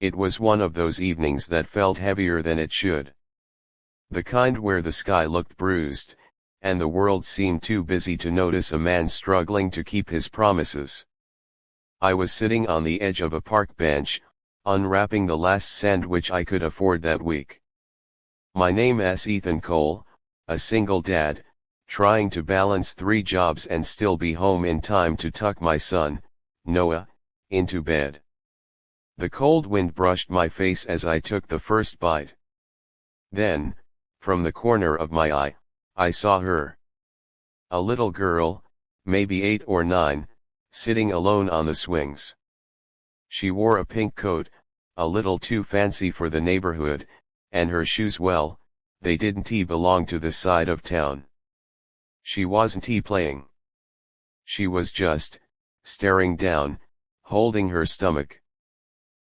It was one of those evenings that felt heavier than it should. The kind where the sky looked bruised, and the world seemed too busy to notice a man struggling to keep his promises. I was sitting on the edge of a park bench, unwrapping the last sandwich I could afford that week. My name is Ethan Cole, a single dad, trying to balance 3 jobs and still be home in time to tuck my son, Noah, into bed. The cold wind brushed my face as I took the first bite. Then, from the corner of my eye, I saw her. A little girl, maybe 8 or 9, sitting alone on the swings. She wore a pink coat, a little too fancy for the neighborhood, and her shoes, well, they didn't belong to the side of town. She wasn't playing. She was just staring down, holding her stomach.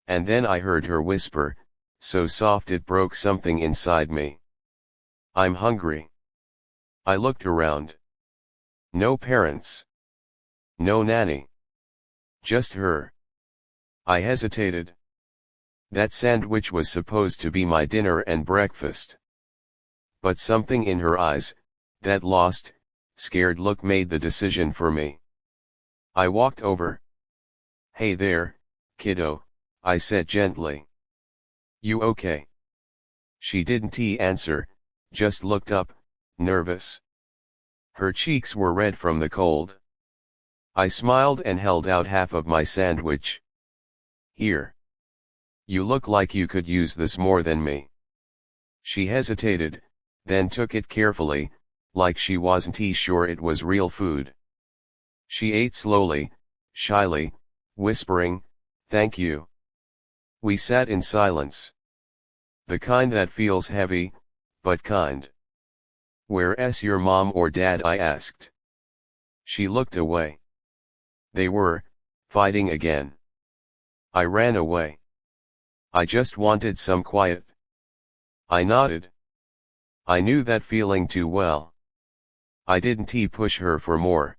And then I heard her whisper, so soft it broke something inside me. "I'm hungry." I looked around. No parents. No nanny. Just her. I hesitated. That sandwich was supposed to be my dinner and breakfast. But something in her eyes, that lost, scared look, made the decision for me. I walked over. "Hey there, kiddo," I said gently. "You okay?" She didn't answer, just looked up, nervous. Her cheeks were red from the cold. I smiled and held out half of my sandwich. "Here. You look like you could use this more than me." She hesitated, then took it carefully, like she wasn't sure it was real food. She ate slowly, shyly, whispering, "Thank you." We sat in silence. The kind that feels heavy, but kind. "Where's your mom or dad?" I asked. She looked away. They were fighting again. I ran away. I just wanted some quiet. I nodded. I knew that feeling too well. I didn't push her for more.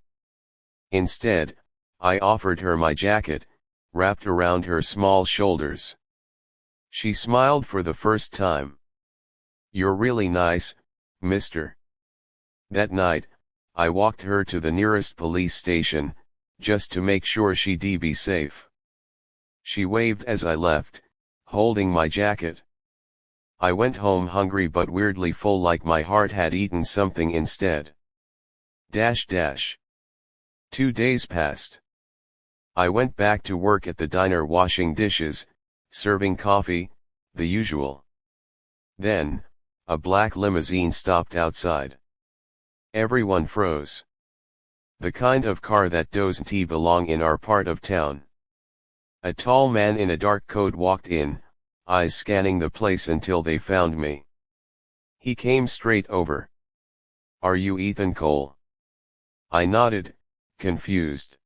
Instead, I offered her my jacket, wrapped around her small shoulders. She smiled for the first time. "You're really nice, mister." That night, I walked her to the nearest police station, just to make sure she'd be safe. She waved as I left, holding my jacket. I went home hungry but weirdly full, like my heart had eaten something instead. 2 days passed. I went back to work at the diner, washing dishes, serving coffee, the usual. Then, a black limousine stopped outside. Everyone froze. The kind of car that doesn't belong in our part of town. A tall man in a dark coat walked in, eyes scanning the place until they found me. He came straight over. "Are you Ethan Cole?" I nodded, confused.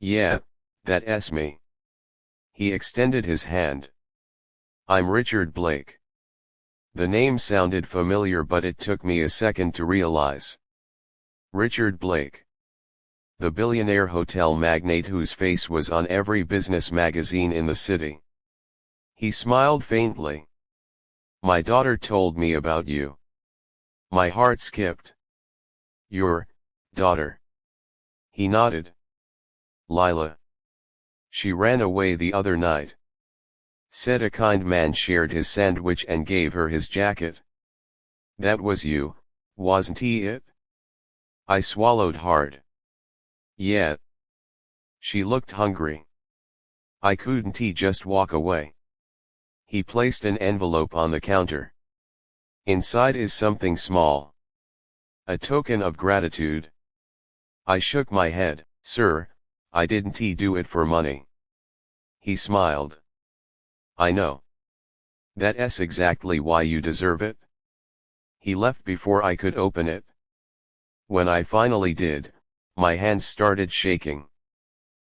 "Yeah, that's me." He extended his hand. "I'm Richard Blake." The name sounded familiar, but it took me a second to realize. Richard Blake. The billionaire hotel magnate whose face was on every business magazine in the city. He smiled faintly. "My daughter told me about you." My heart skipped. "Your daughter?" He nodded. "Lila. She ran away the other night." Said a kind man shared his sandwich and gave her his jacket. "That was you, wasn't it?" I swallowed hard. "Yeah." She looked hungry. I couldn't just walk away. He placed an envelope on the counter. "Inside is something small. A token of gratitude." I shook my head. "Sir, I didn't do it for money." He smiled. "I know. That's exactly why you deserve it." He left before I could open it. When I finally did, my hands started shaking.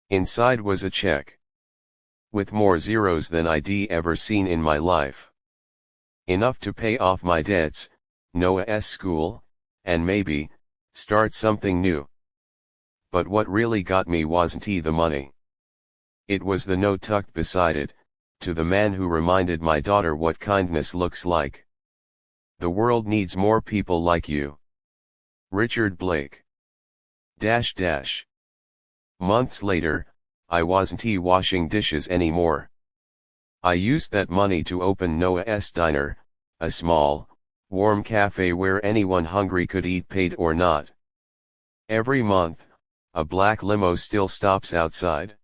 Inside was a check. With more zeros than I'd ever seen in my life. Enough to pay off my debts, Noah's school, and maybe start something new. But what really got me wasn't the money. It was the note tucked beside it, to the man who reminded my daughter what kindness looks like. The world needs more people like you. Richard Blake. Months later, I wasn't washing dishes anymore. I used that money to open Noah's Diner, a small, warm cafe where anyone hungry could eat paid or not. Every month, a black limo still stops outside.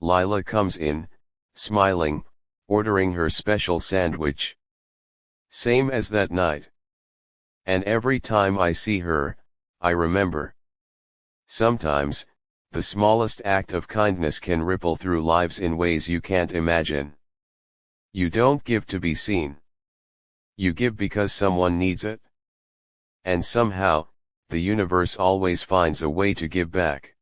Lila comes in, smiling, ordering her special sandwich. Same as that night. And every time I see her, I remember. Sometimes, the smallest act of kindness can ripple through lives in ways you can't imagine. You don't give to be seen. You give because someone needs it. And somehow, the universe always finds a way to give back.